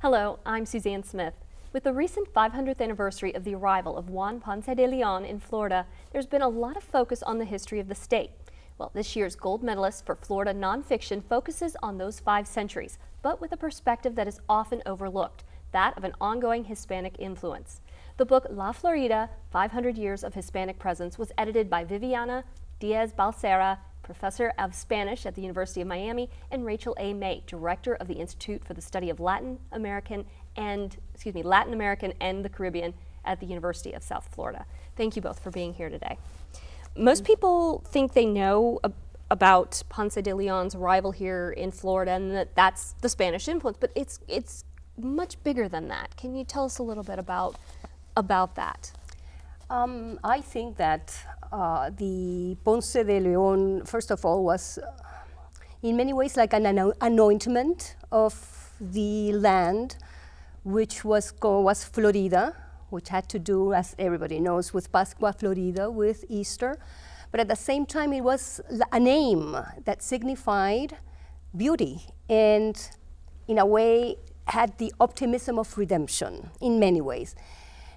Hello, I'm Suzanne Smith. With the recent 500th anniversary of the arrival of Juan Ponce de Leon in Florida, there's been a lot of focus on the history of the state. Well, this year's gold medalist for Florida nonfiction focuses on those 5 centuries, but with a perspective that is often overlooked, that of an ongoing Hispanic influence. The book La Florida, 500 Years of Hispanic Presence was edited by Viviana, Diaz Balsera, professor of Spanish at the University of Miami, and Rachel A. May, director of the Institute for the Study of Latin American and the Caribbean at the University of South Florida. Thank you both for being here today. Most people think they know about Ponce de Leon's arrival here in Florida and that's the Spanish influence, but it's much bigger than that. Can you tell us a little bit about that? I think that the Ponce de Leon, first of all, was in many ways like an anointment of the land, which was Florida, which had to do, as everybody knows, with Pascua Florida, with Easter. But at the same time, it was a name that signified beauty and, in a way, had the optimism of redemption in many ways.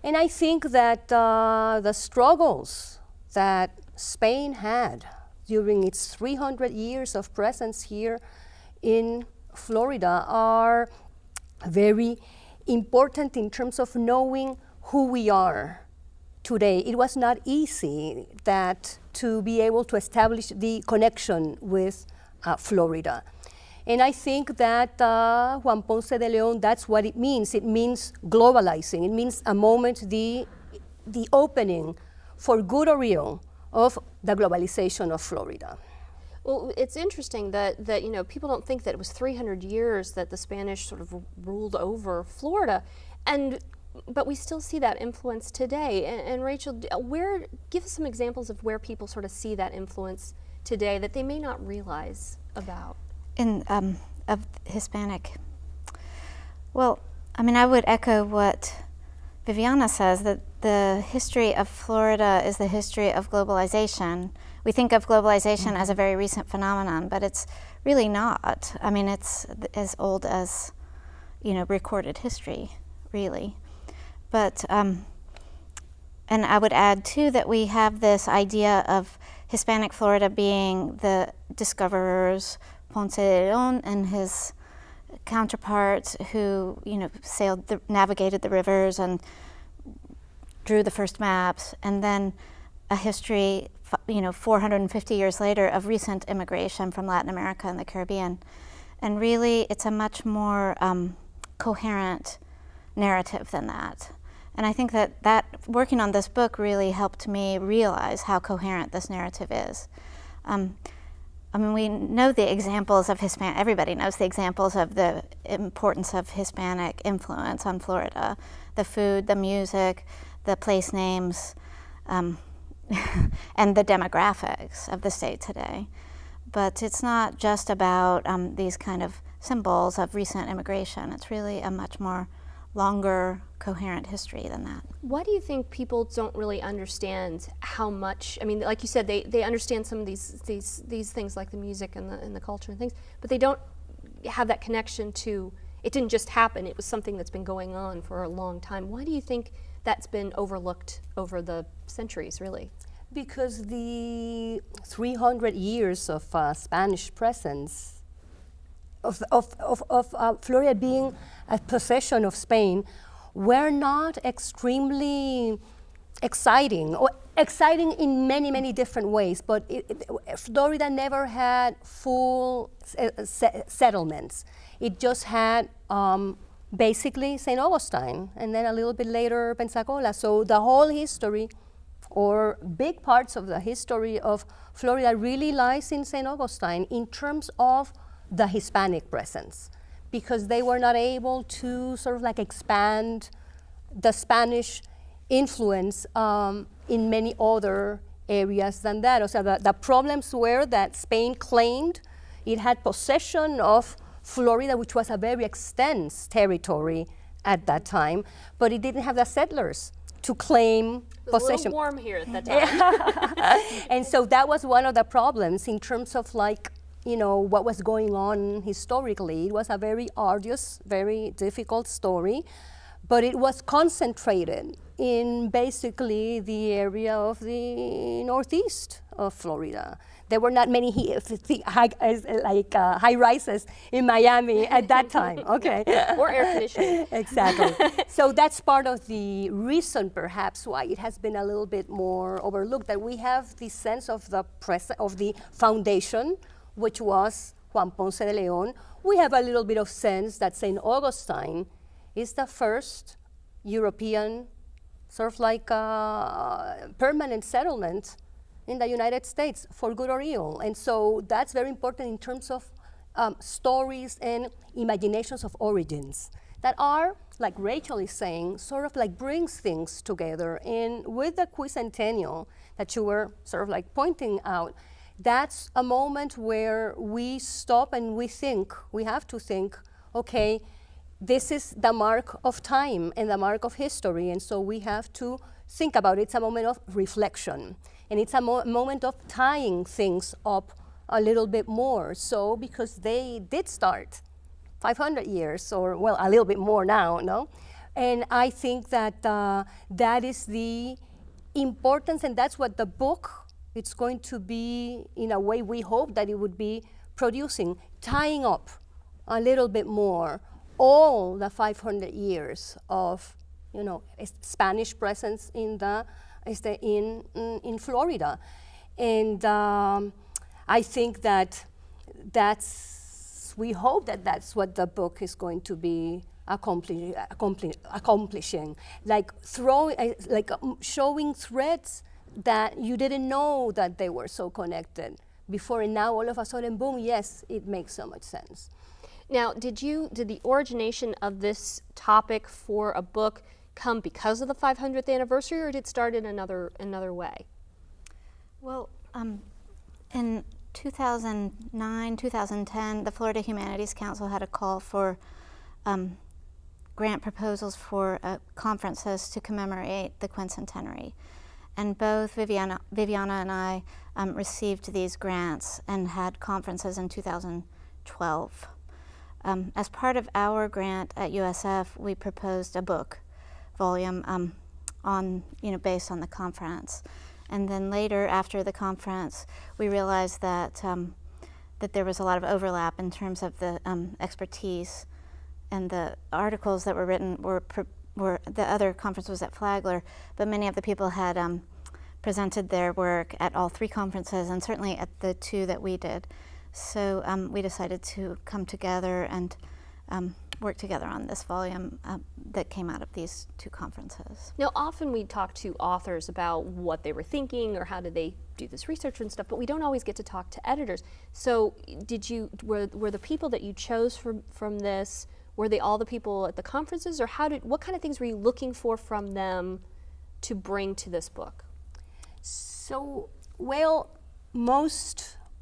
And I think that the struggles that Spain had during its 300 years of presence here in Florida are very important in terms of knowing who we are today. It was not easy to be able to establish the connection with Florida. And I think that Juan Ponce de Leon, that's what it means. It means globalizing. It means a moment, the opening for good or ill of the globalization of Florida. Well, it's interesting that you know, people don't think that it was 300 years that the Spanish sort of ruled over Florida, but we still see that influence today. And Rachel, give us some examples of where people sort of see that influence today that they may not realize about. Of Hispanic. Well, I mean, I would echo what Viviana says, that the history of Florida is the history of globalization. We think of globalization as a very recent phenomenon, but it's really not. I mean, it's as old as, recorded history, really. But, and I would add too that we have this idea of Hispanic Florida being the discoverers, Ponce de Leon and his counterparts who, navigated the rivers and drew the first maps, and then a history, 450 years later of recent immigration from Latin America and the Caribbean. And really, it's a much more coherent narrative than that. And I think that working on this book really helped me realize how coherent this narrative is. I mean, we know the examples of everybody knows the examples of the importance of Hispanic influence on Florida. The food, the music, the place names, and the demographics of the state today. But it's not just about these kind of symbols of recent immigration. It's really a much more longer, coherent history than that. Why do you think people don't really understand how much, I mean, like you said, they understand some of these things like the music and the culture and things, but they don't have that connection to, it didn't just happen, it was something that's been going on for a long time. Why do you think that's been overlooked over the centuries, really? Because the 300 years of Spanish presence of Florida being a possession of Spain were not extremely exciting, or exciting in many, many different ways, but Florida never had full settlements. It just had basically St. Augustine, and then a little bit later Pensacola. So the whole history, or big parts of the history of Florida, really lies in St. Augustine in terms of the Hispanic presence, because they were not able to sort of like expand the Spanish influence in many other areas than that. So the problems were that Spain claimed it had possession of Florida, which was a very extensive territory at that time, but it didn't have the settlers to claim possession. It was a little warm here at that time. And so that was one of the problems in terms of like what was going on historically. It was a very arduous, very difficult story, but it was concentrated in basically the area of the northeast of Florida. There were not many high rises in Miami at that time. Okay. Or air conditioning. Exactly. So that's part of the reason, perhaps, why it has been a little bit more overlooked. That we have the sense of the foundation, which was Juan Ponce de Leon. We have a little bit of sense that St. Augustine is the first European sort of like permanent settlement in the United States, for good or ill. And so that's very important in terms of stories and imaginations of origins that are, like Rachel is saying, sort of like brings things together. And with the Quicentennial that you were sort of like pointing out, that's a moment where we stop and we think, we have to think, okay, this is the mark of time and the mark of history, and so we have to think about it. It's a moment of reflection, and it's a moment of tying things up a little bit more. So, because they did start 500 years, or well, a little bit more now, no? And I think that that is the importance, and that's what the book, it's going to be, in a way we hope that it would be producing, tying up a little bit more all the 500 years of, Spanish presence in Florida. And I think that we hope that that's what the book is going to be accomplishing, like showing threads that you didn't know that they were so connected before, and now all of a sudden, boom, yes, it makes so much sense. Now, did the origination of this topic for a book come because of the 500th anniversary, or did it start in another way? Well, in 2009, 2010, the Florida Humanities Council had a call for grant proposals for conferences to commemorate the quincentenary. And both Viviana and I received these grants and had conferences in 2012. As part of our grant at USF, we proposed a book volume based on the conference. And then later, after the conference, we realized that there was a lot of overlap in terms of the expertise, and the articles that were written were the other conference was at Flagler, but many of the people had presented their work at all three conferences, and certainly at the two that we did. So we decided to come together and work together on this volume that came out of these two conferences. Now, often we talk to authors about what they were thinking or how did they do this research and stuff, but we don't always get to talk to editors. So were the people that you chose from this, were they all the people at the conferences, or what kind of things were you looking for from them to bring to this book? So, well,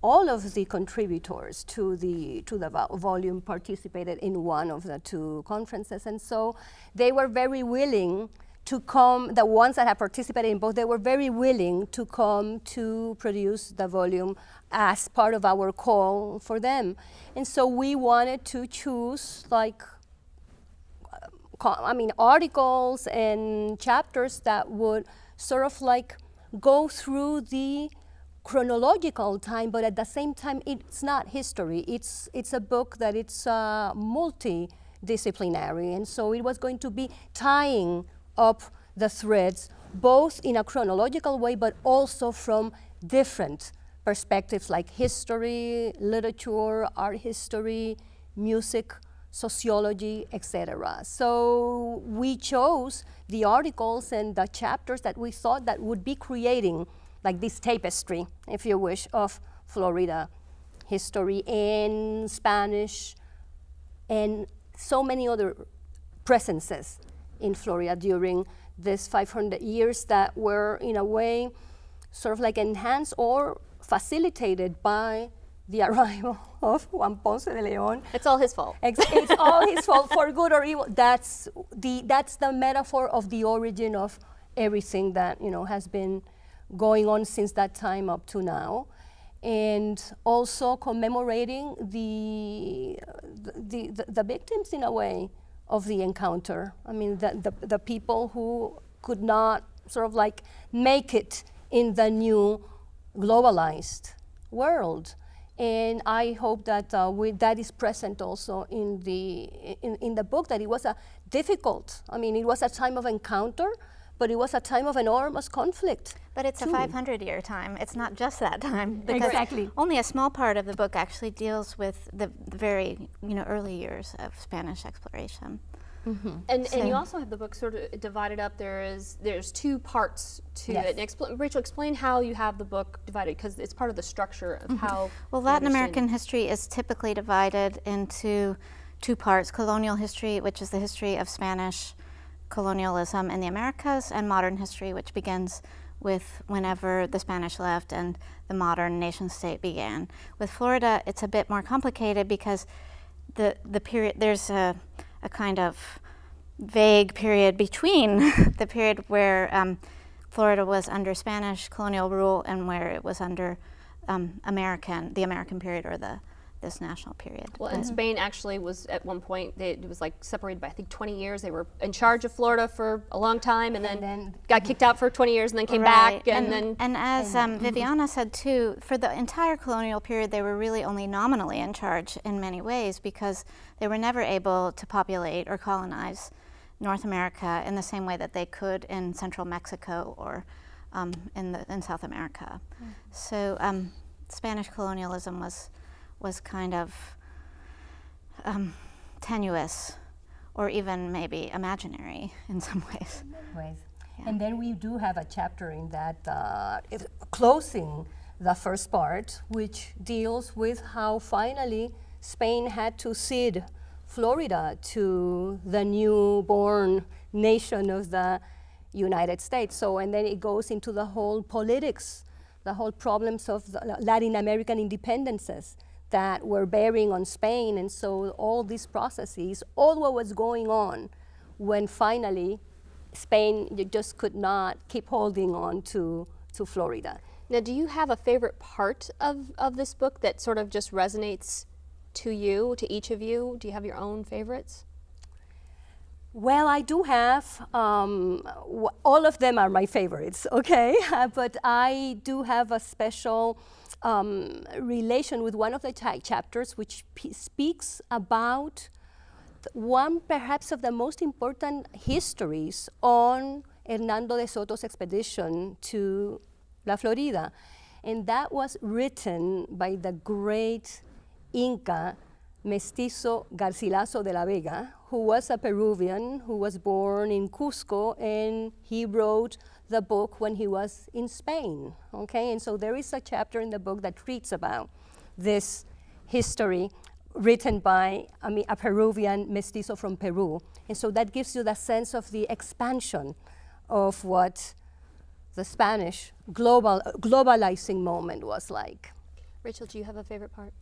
all of the contributors to the volume participated in one of the two conferences, and so they were very willing to come. The ones that have participated in both, they were very willing to come to produce the volume as part of our call for them. And so we wanted to choose articles and chapters that would sort of like go through the chronological time, but at the same time, it's not history. It's a book that it's multidisciplinary, and so it was going to be tying up the threads, both in a chronological way, but also from different perspectives like history, literature, art history, music, sociology, etc. So we chose the articles and the chapters that we thought that would be creating like this tapestry, if you wish, of Florida history and Spanish and so many other presences in Florida during this 500 years that were, in a way, sort of like enhanced or facilitated by the arrival of Juan Ponce de Leon. It's all his fault. It's all his fault, for good or evil. That's the metaphor of the origin of everything that has been going on since that time up to now. and also commemorating the victims, in a way, of the encounter. I mean, the people who could not sort of like make it in the new globalized world. And I hope that that is present also in the book, that it was a difficult, I mean, it was a time of encounter, but it was a time of enormous conflict. But it's too. a 500-year time. It's not just that time. Because Exactly. only a small part of the book actually deals with the very early years of Spanish exploration. Mm-hmm. And you also have the book sort of divided up. There's two parts to Yes. it. And Rachel, explain how you have the book divided, because it's part of the structure of how. Well, you Latin understand American history is typically divided into two parts: colonial history, which is the history of Spanish colonialism in the Americas, and modern history, which begins with whenever the Spanish left and the modern nation state began. With Florida, it's a bit more complicated because the period, there's a kind of vague period between the period where Florida was under Spanish colonial rule and where it was under the American period, or this national period. Well, and Spain actually was at one point, it was like separated by I think 20 years. They were in charge of Florida for a long time, and then got kicked out for 20 years, and then came back, and as Viviana said too, for the entire colonial period, they were really only nominally in charge in many ways, because they were never able to populate or colonize North America in the same way that they could in central Mexico or in South America. So Spanish colonialism was kind of tenuous, or even maybe imaginary in some ways. Yeah. And then we do have a chapter in that, closing the first part, which deals with how finally Spain had to cede Florida to the newborn nation of the United States. So, and then it goes into the whole politics, the whole problems of the Latin American independences that were bearing on Spain. And so all these processes, all what was going on when finally Spain just could not keep holding on to Florida. Now, do you have a favorite part of this book that sort of just resonates to you, to each of you? Do you have your own favorites? Well, I do have, all of them are my favorites, okay? But I do have a special relation with one of the chapters, which speaks about one perhaps of the most important histories on Hernando de Soto's expedition to La Florida. And that was written by the great Inca Mestizo Garcilaso de la Vega, who was a Peruvian who was born in Cusco, and he wrote the book when he was in Spain, okay? And so there is a chapter in the book that reads about this history written by a Peruvian mestizo from Peru. And so that gives you the sense of the expansion of what the Spanish globalizing moment was like. Rachel, do you have a favorite part?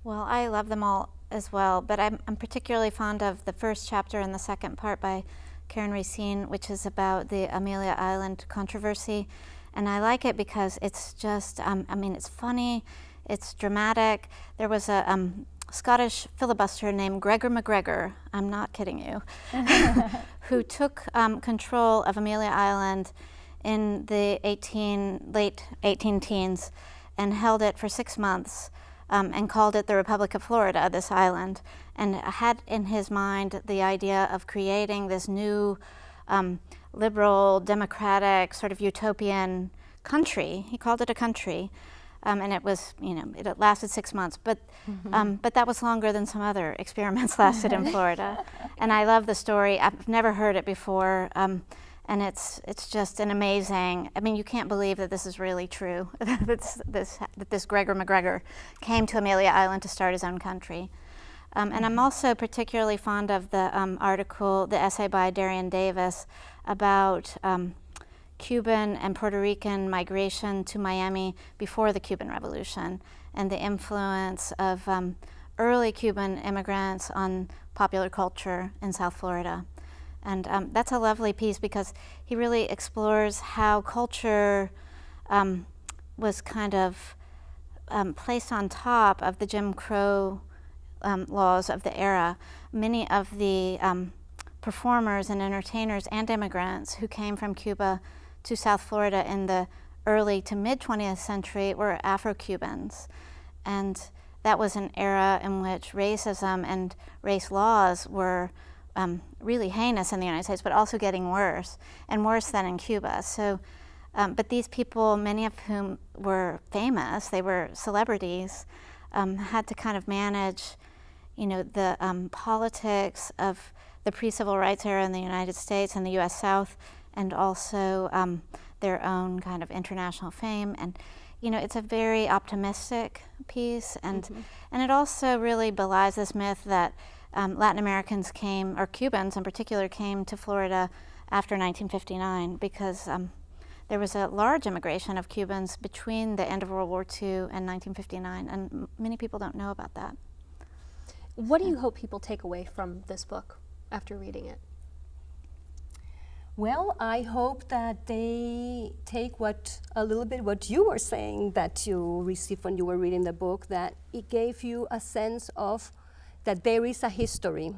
Well, I love them all as well, but I'm particularly fond of the first chapter and the second part by Karen Racine, which is about the Amelia Island controversy. And I like it because it's just, it's funny, it's dramatic. There was a Scottish filibuster named Gregor MacGregor, I'm not kidding you, who took control of Amelia Island in the late 18 teens and held it for 6 months. And called it the Republic of Florida, this island, and had in his mind the idea of creating this new liberal, democratic, sort of utopian country. He called it a country, and it was, it lasted 6 months, but that was longer than some other experiments lasted in Florida. And I love the story. I've never heard it before. And it's just an amazing, you can't believe that this is really true, that this Gregor MacGregor came to Amelia Island to start his own country. And I'm also particularly fond of the the essay by Darian Davis about Cuban and Puerto Rican migration to Miami before the Cuban Revolution, and the influence of early Cuban immigrants on popular culture in South Florida. And that's a lovely piece because he really explores how culture was kind of placed on top of the Jim Crow laws of the era. Many of the performers and entertainers and immigrants who came from Cuba to South Florida in the early to mid 20th century were Afro-Cubans. And that was an era in which racism and race laws were really heinous in the United States, but also getting worse, and worse than in Cuba. So, but these people, many of whom were famous, they were celebrities, had to kind of manage, the politics of the pre-civil rights era in the United States and the U.S. South, and also their own kind of international fame. And it's a very optimistic piece, and it also really belies this myth that Latin Americans came, or Cubans in particular, came to Florida after 1959, because there was a large immigration of Cubans between the end of World War II and 1959, and many people don't know about that. What do you hope people take away from this book after reading it? Well, I hope that they take a little bit what you were saying that you received when you were reading the book, that it gave you a sense of that there is a history,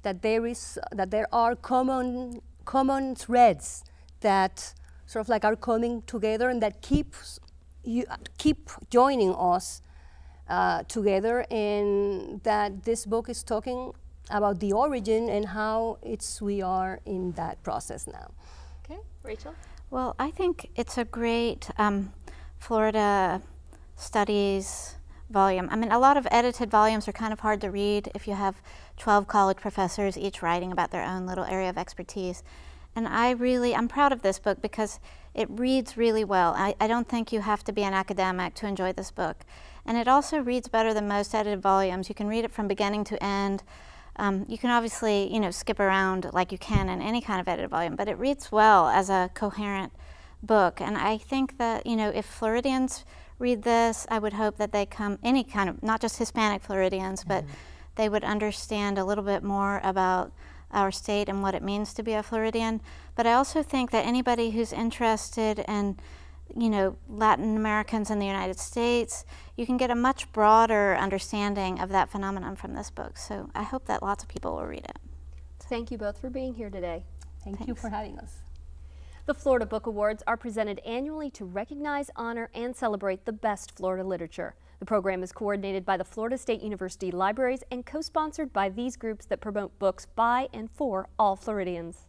that there are common threads that sort of like are coming together, and that keep joining us together, and that this book is talking about the origin and how we are in that process now. Okay, Rachel? Well, I think it's a great Florida studies volume. I mean, a lot of edited volumes are kind of hard to read if you have 12 college professors each writing about their own little area of expertise. And I'm proud of this book because it reads really well. I don't think you have to be an academic to enjoy this book. And it also reads better than most edited volumes. You can read it from beginning to end. You can obviously, skip around like you can in any kind of edited volume, but it reads well as a coherent book. And I think that, if Floridians read this, I would hope that they come, any kind of, not just Hispanic Floridians, but they would understand a little bit more about our state and what it means to be a Floridian. But I also think that anybody who's interested in, Latin Americans in the United States, you can get a much broader understanding of that phenomenon from this book. So I hope that lots of people will read it. Thank you both for being here today. Thank you for having us. The Florida Book Awards are presented annually to recognize, honor, and celebrate the best Florida literature. The program is coordinated by the Florida State University Libraries and co-sponsored by these groups that promote books by and for all Floridians.